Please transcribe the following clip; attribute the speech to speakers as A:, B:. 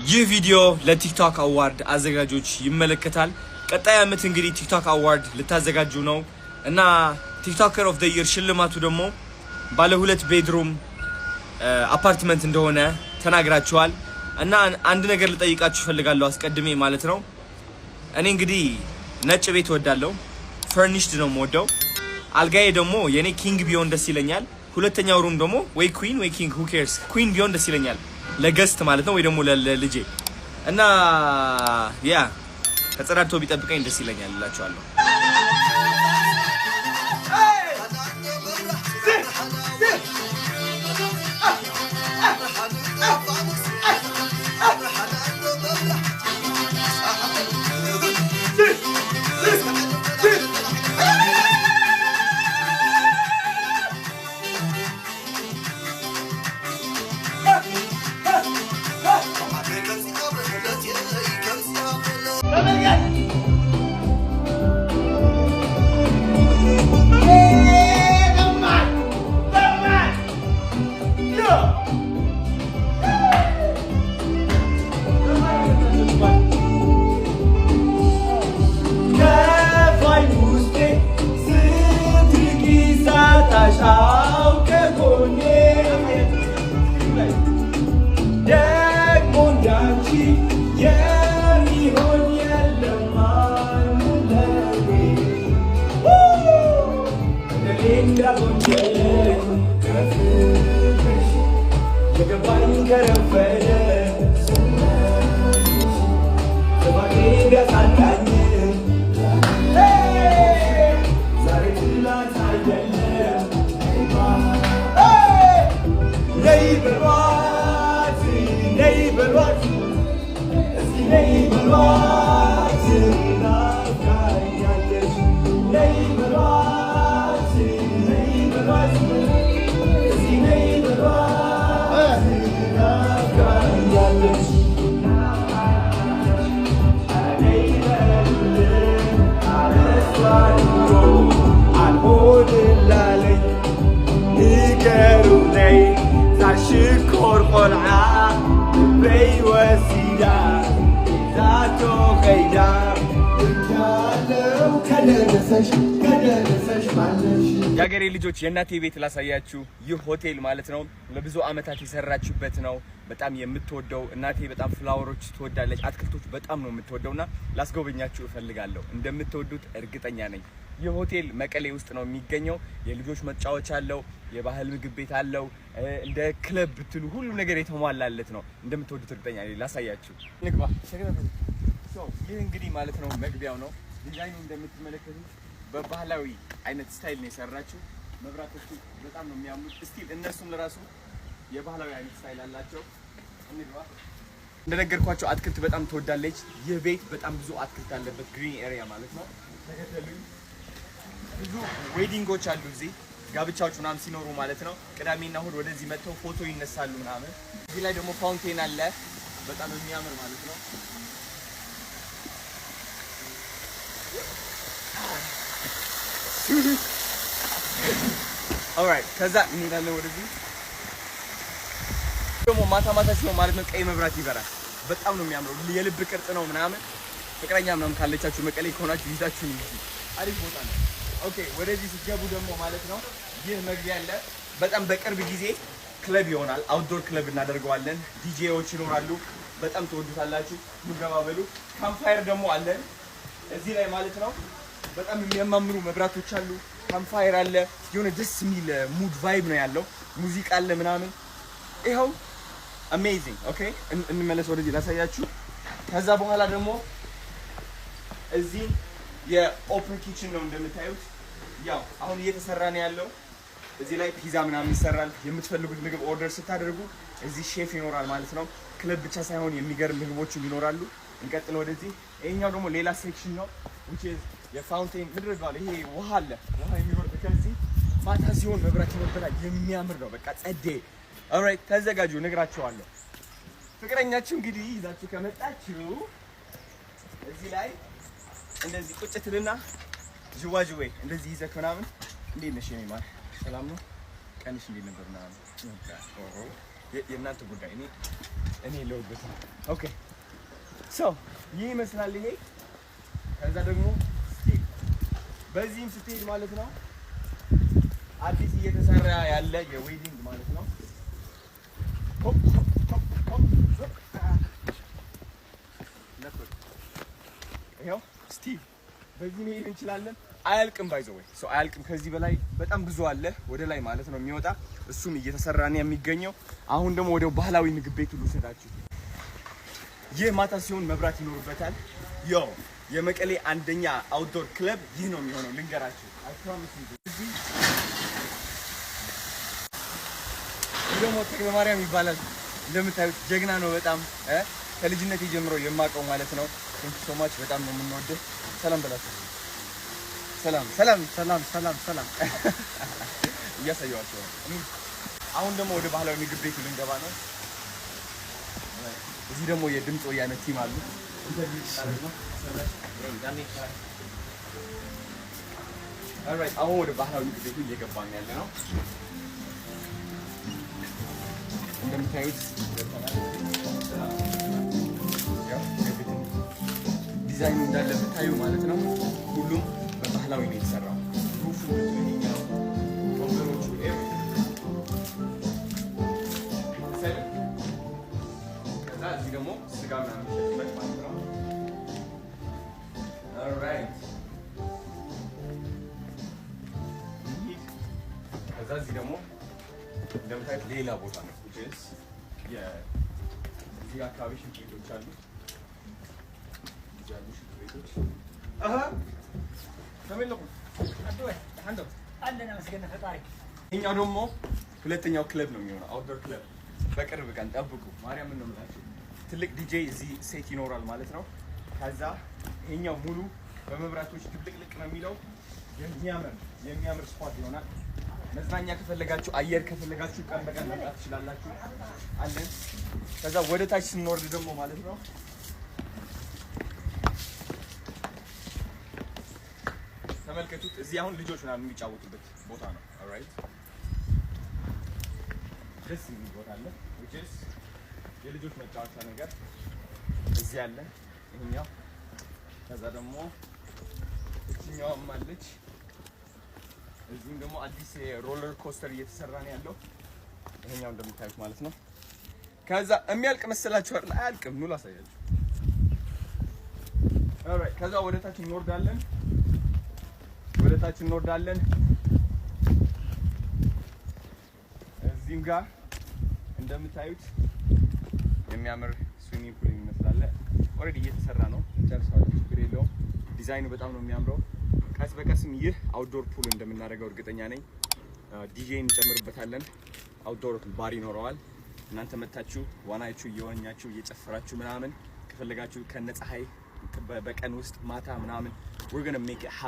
A: ይህ ቪዲዮ ለቲክቶክ አዋርድ አዘጋጆች ይመለከታል። ቀጣይ አመት እንግዲህ ቲክቶክ አዋርድ ልታዘጋጁ ነው እና ቲክቶከር ኦፍ ዘ ኢየር ሽልማቱ ደግሞ ባለ 2 ቤድሩም አፓርትመንት እንደሆነ ተናግራችኋል። እና አንድ ነገር ልጠይቃችሁ ፈልጋለሁ አስቀድሜ ማለት ነው። እኔ እንግዲህ ነጭ ቤት ወዳለው ፈርኒሽድ ነው የምወደው። አልጋዬ ደግሞ የኔ ኪንግ ቢሆን ደስ ይለኛል። ሁለተኛው ሩም ደግሞ ወይ ኩዊን ወይ ኪንግ who cares ኩዊን ቢሆን ደስ ይለኛል ለገስት ማለት ነው ወይ ደግሞ ለልጄ እና ያ ተጸዳድቶ ቢጠብቀኝ ደስ ይለኛል እላችኋለሁ። የሀገሬ ልጆች የእናቴ ቤት ላሳያችሁ። ይህ ሆቴል ማለት ነው ለብዙ አመታት የሰራችበት ነው። በጣም የምትወደው እናቴ በጣም ፍላወሮች ትወዳለች፣ አትክልቶች በጣም ነው የምትወደውና ላስጎበኛችሁ እፈልጋለሁ። እንደምትወዱት እርግጠኛ ነኝ። ይህ ሆቴል መቀሌ ውስጥ ነው የሚገኘው። የልጆች መጫወቻ አለው፣ የባህል ምግብ ቤት አለው፣ እንደ ክለብ ብትሉ ሁሉ ነገር የተሟላለት ነው። እንደምትወዱት እርግጠኛ ነኝ። ላሳያችሁ ንግባ። ይህ እንግዲህ ማለት ነው መግቢያው ነው። ዲዛይኑ እንደምትመለከቱት በባህላዊ አይነት ስታይል ነው የሰራችው። መብራቶቹ በጣም ነው የሚያምሩት። ስቲል እነሱም ለራሱ የባህላዊ አይነት ስታይል አላቸው። እንግባ። እንደነገርኳቸው አትክልት በጣም ትወዳለች። ይህ ቤት በጣም ብዙ አትክልት አለበት፣ ግሪን ኤሪያ ማለት ነው። ተከተሉኝ። ብዙ ዌዲንጎች አሉ እዚህ፣ ጋብቻዎች ምናምን ሲኖሩ ማለት ነው። ቅዳሜና እሁድ ወደዚህ መጥተው ፎቶ ይነሳሉ ምናምን። እዚህ ላይ ደግሞ ፋውንቴን አለ፣ በጣም የሚያምር ማለት ነው። ኦልራይት ከዛ እንሄዳለን ወደዚህ። ደግሞ ማታ ማታ ሲሆን ማለት ነው ቀይ መብራት ይበራል። በጣም ነው የሚያምረው። የልብ ቅርጽ ነው ምናምን። ፍቅረኛ ምናምን ካለቻችሁ መቀሌ ከሆናችሁ ይዛችሁ ነው። አሪፍ ቦታ ነው። ኦኬ ወደዚህ ስትገቡ ደግሞ ማለት ነው ይህ መግቢያ አለ። በጣም በቅርብ ጊዜ ክለብ ይሆናል። አውትዶር ክለብ እናደርገዋለን። ዲጄዎች ይኖራሉ። በጣም ትወዱታላችሁ። ሙገባበሉ ካምፋየር ደግሞ አለን እዚህ ላይ ማለት ነው። በጣም የሚያማምሩ መብራቶች አሉ። ካምፋየር አለ። የሆነ ደስ የሚል ሙድ ቫይብ ነው ያለው። ሙዚቃ አለ ምናምን። ይኸው አሜዚንግ። ኦኬ እንመለስ ወደዚህ ላሳያችሁ። ከዛ በኋላ ደግሞ እዚህ የኦፕን ኪችን ነው እንደምታዩት። ያው አሁን እየተሰራ ነው ያለው። እዚህ ላይ ፒዛ ምናምን ይሰራል። የምትፈልጉት ምግብ ኦርደር ስታደርጉ እዚህ ሼፍ ይኖራል ማለት ነው። ክለብ ብቻ ሳይሆን የሚገርም ምግቦችም ይኖራሉ። እንቀጥል ወደዚህ። ይሄኛው ደግሞ ሌላ ሴክሽን ነው which is የፋውንቴን ምድርጋል። ይሄ ውሃ አለ። ውሃ የሚወርድ ከዚህ ማታ ሲሆን መብራት ይወርዳል። የሚያምር ነው። በቃ ጸዴ። ኦልራይት ተዘጋጁ፣ ነግራችኋለሁ። ፍቅረኛችሁ እንግዲህ ይዛችሁ ከመጣችሁ እዚህ ላይ እንደዚህ ቁጭ ትልና ጅዋጅዌ እንደዚህ ይዘህ ምናምን እንዴት ነሽ የኔ ማር ሰላም ነው ቀንሽ እንዴት ነበር ምናምን የእናንተ ጉዳይ። እኔ እኔ የለሁበትም። ኦኬ ሶ ይህ ይመስላል ይሄ። ከዛ ደግሞ ስቲል በዚህም ስትሄድ ማለት ነው አዲስ እየተሰራ ያለ የዌዲንግ ማለት ነው። ይኸው ስቲል በዚህ መሄድ እንችላለን። አያልቅም ባይዘው ወይ ሶ አያልቅም። ከዚህ በላይ በጣም ብዙ አለ ወደ ላይ ማለት ነው የሚወጣ። እሱም እየተሰራ ነው የሚገኘው። አሁን ደግሞ ወደ ባህላዊ ምግብ ቤት ሁሉ ሰዳችሁ። ይህ ማታ ሲሆን መብራት ይኖርበታል። ያው የመቀሌ አንደኛ አውትዶር ክለብ ይህ ነው የሚሆነው። ልንገራችሁ ደግሞ ተክለ ማርያም ይባላል። እንደምታዩት ጀግና ነው በጣም ከልጅነት ጀምሮ የማውቀው ማለት ነው። ቴንክ ሶ ማች በጣም ነው የምንወደው። ሰላም በላችሁ። ሰላም ሰላም ሰላም ሰላም ሰላም እያሳየኋቸው ነው። አሁን ደግሞ ወደ ባህላዊ ምግብ ቤቱ ልንገባ ነው። እዚህ ደግሞ የድምፅ ወያነ ቲም አሉ። አሁን ወደ ባህላዊ ምግብ ቤቱ እየገባን ያለ ነው። እንደምታዩት ዲዛይኑ እንዳለ ብታዩ ማለት ነው ሁሉም በባህላዊ ነው የተሰራው። ሩፉ ይሄኛው ወንበሮቹ ከዛ እዚህ ደግሞ ስጋ ምናምን የሚሸጥበት ማለት ነው። ኦልራይት ከዛ እዚህ ደግሞ እንደምታዩት ሌላ ቦታ ነው። እዚህ አካባቢ ሽንት ቤቶች አሉ። ያሉ ሽንት ቤቶች ይኸኛው ደግሞ ሁለተኛው ክለብ ነው የሚሆነው፣ አውትዶር ክለብ። በቅርብ ቀን ጠብቁ። ማርያምን ነው የምላችሁ። ትልቅ ዲጄ እዚህ ሴት ይኖራል ማለት ነው። ከዛ ይኸኛው ሙሉ በመብራቶች ድብልቅልቅ ነው የሚለው። የሚያምር ስፖት ይሆናል። መዝናኛ ከፈለጋችሁ፣ አየር ከፈለጋችሁ ቀን በቀን መምጣት ትችላላችሁ አለን። ከዛ ወደ ታች ስንወርድ ደግሞ ማለት ነው ተመልከቱት። እዚህ አሁን ልጆች ምናምን የሚጫወቱበት ቦታ ነው። ኦልራይት ደስ የሚል ቦታ አለ። የልጆች መጫወቻ ነገር እዚህ አለ። ይሄኛው ከዛ ደግሞ እችኛዋም አለች። እዚህም ደግሞ አዲስ ሮለር ኮስተር እየተሰራ ነው ያለው። ይሄኛው እንደምታዩት ማለት ነው። ከዛ የሚያልቅ መሰላችሁ አይደል? አያልቅም። ኑ ላሳያችሁ። ኦልራይት ከዛ ወደ ታች እንወርዳለን። እዚህም ጋር እንደምታዩት የሚያምር ስዊሚንግ ፑል ይመስላል። ኦልሬዲ እየተሰራ ነው። ጨርሰዋል። ችግር የለውም። ዲዛይኑ በጣም ነው የሚያምረው። ቀስ በቀስም ይህ አውትዶር ፑል እንደምናደርገው እርግጠኛ ነኝ። ዲጄ እንጨምርበታለን። አውትዶር ባር ይኖረዋል። እናንተ መታችሁ ዋናችሁ እየዋኛችሁ እየጨፈራችሁ ምናምን ከፈለጋችሁ ከነፀሐይ በቀን ውስጥ ማታ ምናምን we're going to make it happen.